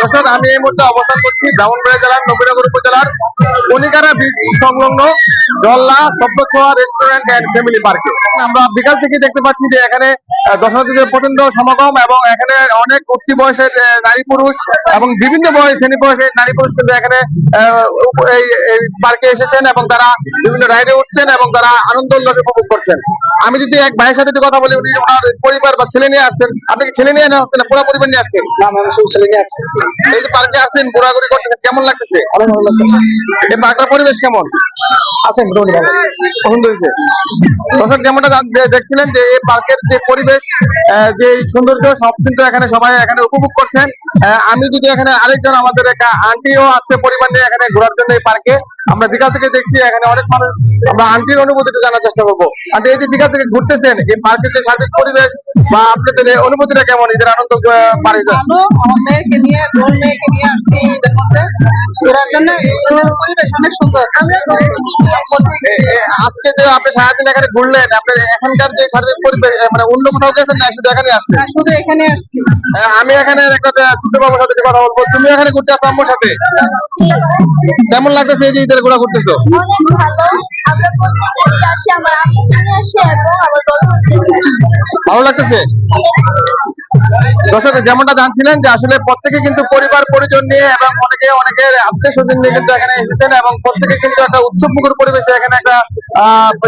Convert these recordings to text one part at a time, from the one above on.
দর্শক, আমি এই মুহূর্তে অবস্থান করছি ব্রাহ্মণবাড়িয়া জেলার নবীনগর উপজেলার কনিকারা বীজ সংলগ্ন জল্লা স্বপ্নছোয়া রেস্টুরেন্ট এন্ড ফ্যামিলি পার্কে। আমরা বিকাল থেকে দেখতে পাচ্ছি যে এখানে দর্শনার্থীদের প্রচন্ড সমাগম এবং এখানে অনেক উঠতি বয়সের নারী পুরুষ এবং বিভিন্ন শ্রেণী বয়সের নারী পুরুষ কিন্তু এখানে এই পার্কে এসেছেন এবং তারা বিভিন্ন রাইডে উঠছেন এবং তারা আনন্দ উল্লাস উপভোগ করছেন। আমি যদি এক ভাইয়ের সাথে একটু কথা বলি, উনি ওনার পরিবার বা ছেলে নিয়ে আসছেন। আপনি কি ছেলে নিয়ে আসছেন না পুরো পরিবার নিয়ে আসছেন? না, আমি শুধু ছেলে নিয়ে আসছি। এই যে পার্কে আসছেন, ঘোরাঘুরি করতেছেন, কেমন লাগতেছে? অনেক ভালো লাগতেছে। এই পার্কটার পরিবেশ কেমন? আছেন মোটামুটি ভালো, পছন্দ হয়েছে। দর্শক, যেমনটা দেখছিলেন যে এই পার্কের যে পরিবেশ, যে সৌন্দর্য, সব কিন্তু এখানে সবাই এখানে উপভোগ করছেন। আমি যদি এখানে আরেকজন আমাদের একটা আন্টিও আসছে পরিবার নিয়ে এখানে ঘোরার জন্য এই পার্কে। আমরা বিকাল থেকে দেখছি এখানে অনেক মানুষ। আমরা আন্টির অনুভূতিটা জানার চেষ্টা করবো। আন্টি, এই যে বিকাল থেকে ঘুরতেছেন, এই পার্কের যে সার্বিক পরিবেশ বা আপনাদের অনুভূতিটা কেমন? এদের আনন্দ পারে ভালো। আমার মেয়েকে নিয়ে আসছি এদের মধ্যে ঘোরার জন্য। পরিবেশ অনেক সুন্দর। আজকে যে আপনি সারাদিন এখানে ঘুরলেন, আপনার এখানকার যে সার্বিক পরিবেশ মানে অন্য কোথাও গেছেন না, শুধু এখানে আসছেন? শুধু এখানে আসছি। আমি এখানে একটা ছোট বাবুর সাথে কথা বলবো। তুমি এখানে ঘুরতে আসছো আম্মুর সাথে, কেমন লাগতেছে এই যে ঈদের ঘোরা করতেছো? অনেক ভালো। আমরা প্রত্যেকদিন আসি, আমার আম্মুকে নিয়ে আসি এবং আমার বন্ধুকে নিয়ে আসি। ভালো লাগতেছে। দর্শক, যেমনটা জানছিলেন যে আসলে প্রত্যেকে কিন্তু পরিবার পরিজন নিয়ে এবং অনেকের আত্মীয় স্বজন নিয়ে কিন্তু এখানে এসেছেন এবং প্রত্যেকে কিন্তু একটা উৎসবমুখর পরিবেশে এখানে একটা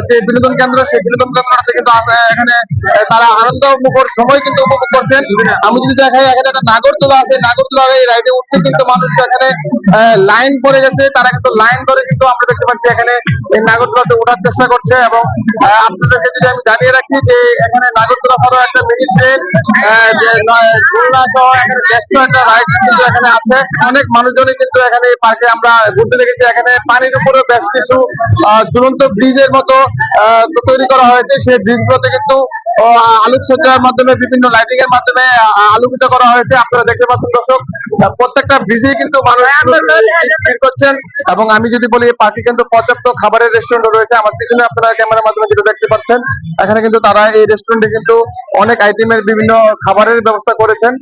যে বিনোদন কেন্দ্র, সেই বিনোদন কেন্দ্রটাতে কিন্তু এখানে তারা আনন্দ মুখর সময় কিন্তু উপভোগ করছেন। আমি যদি দেখাই, এখানে একটা নাগরদোলা আছে, নাগরদোলার এই রাইডে উঠতে কিন্তু মানুষ এখানে লাইন পড়ে গেছে। তারা কিন্তু লাইন ধরে কিন্তু আমরা দেখতে পাচ্ছি এখানে এই নাগরদোলাতে ওঠার চেষ্টা করছে। এবং আপনাদেরকে যদি আমি জানিয়ে রাখি যে এখানে নাগরদোলা হলো একটা মিনি ট্রেন, এখানে আছে। অনেক মানুষজনই কিন্তু এখানে পার্কে আমরা ঘুরতে দেখেছি। এখানে পানির উপরে বেশ কিছু ঝুলন্ত ব্রিজের মতো তৈরি করা হয়েছে। সেই ব্রিজ গুলোতে কিন্তু আলোকসজ্জার মাধ্যমে, বিভিন্ন লাইটিং এর মাধ্যমে আলোকিত করা হয়েছে। আপনারা দেখতে পাচ্ছেন দর্শক, প্রত্যেকটা ব্রিজে কিন্তু মানুষ করছেন। এবং আমি যদি বলি, পার্কে কিন্তু পর্যাপ্ত খাবারের রেস্টুরেন্ট রয়েছে। আমার পিছনে আপনারা ক্যামেরার মাধ্যমে যেটা দেখতে পাচ্ছেন, এখানে কিন্তু তারা এই রেস্টুরেন্টে কিন্তু অনেক আইটেমের বিভিন্ন খাবারের ব্যবস্থা করেছেন।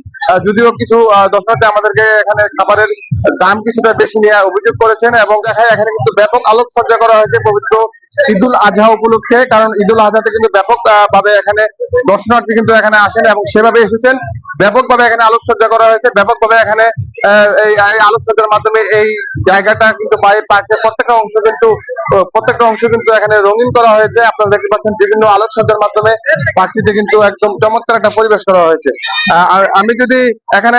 যদিও কিছু দর্শনার্থী আমাদেরকে এখানে খাবারের দাম কিছুটা বেশি নিয়ে অভিযোগ করেছেন। এবং দেখায় এখানে কিন্তু ব্যাপক আলোকসজ্জা করা হয়েছে পবিত্র ঈদুল আজহা উপলক্ষে। কারণ ঈদুল আজহাতে কিন্তু ব্যাপক ভাবে এখানে দর্শনার্থী কিন্তু এখানে আসেন এবং সেভাবে এসেছেন। ব্যাপকভাবে এখানে আলোকসজ্জা করা হয়েছে। ব্যাপকভাবে এখানে এই আলোকসজ্জার মাধ্যমে এই জায়গাটা কিন্তু পার্কের প্রত্যেকটা অংশ কিন্তু এখানে রঙিন করা হয়েছে। আপনারা দেখতে পাচ্ছেন বিভিন্ন আলোকসজ্জার মাধ্যমে পার্কটিতে কিন্তু একদম চমৎকার একটা পরিবেশ করা হয়েছে। আর আমি যদি এখানে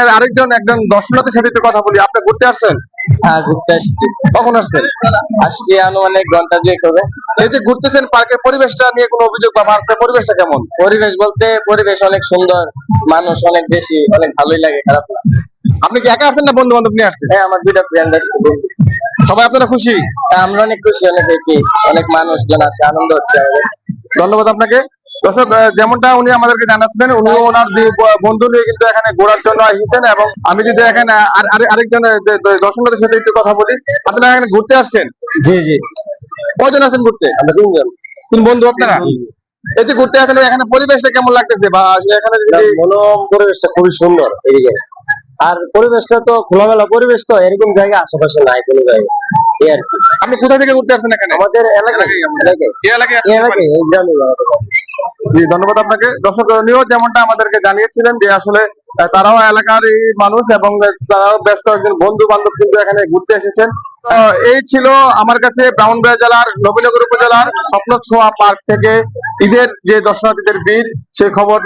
একজন দর্শনার্থীর সাথে একটু কথা বলি, আপনি ঘুরতে আসছেন? হ্যাঁ, ঘুরতে আসছি। কখন আসছেন? আসছি আনুমানিক ঘন্টা দুয়েক হবে। এই যে ঘুরতেছেন, পার্কের পরিবেশটা নিয়ে কোনো অভিযোগ বা পার্কের পরিবেশটা কেমন? পরিবেশ বলতে পরিবেশ অনেক সুন্দর, মানুষ অনেক বেশি, অনেক ভালোই লাগে, খারাপ না। আপনি কি একা আসছেন না বন্ধু বান্ধব নিয়ে আসছেন? হ্যাঁ, আমার দুইটা ফ্রেন্ড আছে। সবাই আপনারা খুশি? আমরা অনেক খুশি, অনেক হ্যাপি, অনেক মানুষজন আছে, আনন্দ হচ্ছে আমাদের। ধন্যবাদ আপনাকে। দর্শক, যেমনটা উনি আমাদেরকে জানাচ্ছেন, উনি ওনার বন্ধু নিয়ে কিন্তু এখানে ঘোরার জন্য এসেছেন। এবং আমি যদি এখানে আরেকজন দর্শকদের সাথে একটু কথা বলি, আপনারা এখানে ঘুরতে আসছেন? জি জি। কয়জন আছেন ঘুরতে? আমরা তিনজন। তিন বন্ধু আপনারা? এই যে ঘুরতে আসেন, এখানে পরিবেশটা কেমন লাগতেছে? বা এখানে পরিবেশটা খুবই সুন্দর এদিকে। আর পরিবেশটা তো খোলামেলা পরিবেশ, তো এরকম জায়গা আশেপাশে নাই কোনো জায়গায়। এই আর কি। আপনি কোথা থেকে ঘুরতে আসছেন এখানে? আমাদের এলাকায় এই গ্রামে। জি, ধন্যবাদ আপনাকে। দর্শক, উনিও যেমনটা আমাদেরকে জানিয়েছিলেন যে আসলে তারাও এলাকারই মানুষ এবং তারাও বেশ কয়েকজন বন্ধু বান্ধব কিন্তু এখানে ঘুরতে এসেছেন। এই ছিল আমার কাছে ব্রাহ্মণবাড়িয়া জেলার নবীনগর উপজেলার স্বপ্নছোয়া পার্ক থেকে ঈদের যে দর্শনার্থীদের ভিড়, সেই খবর।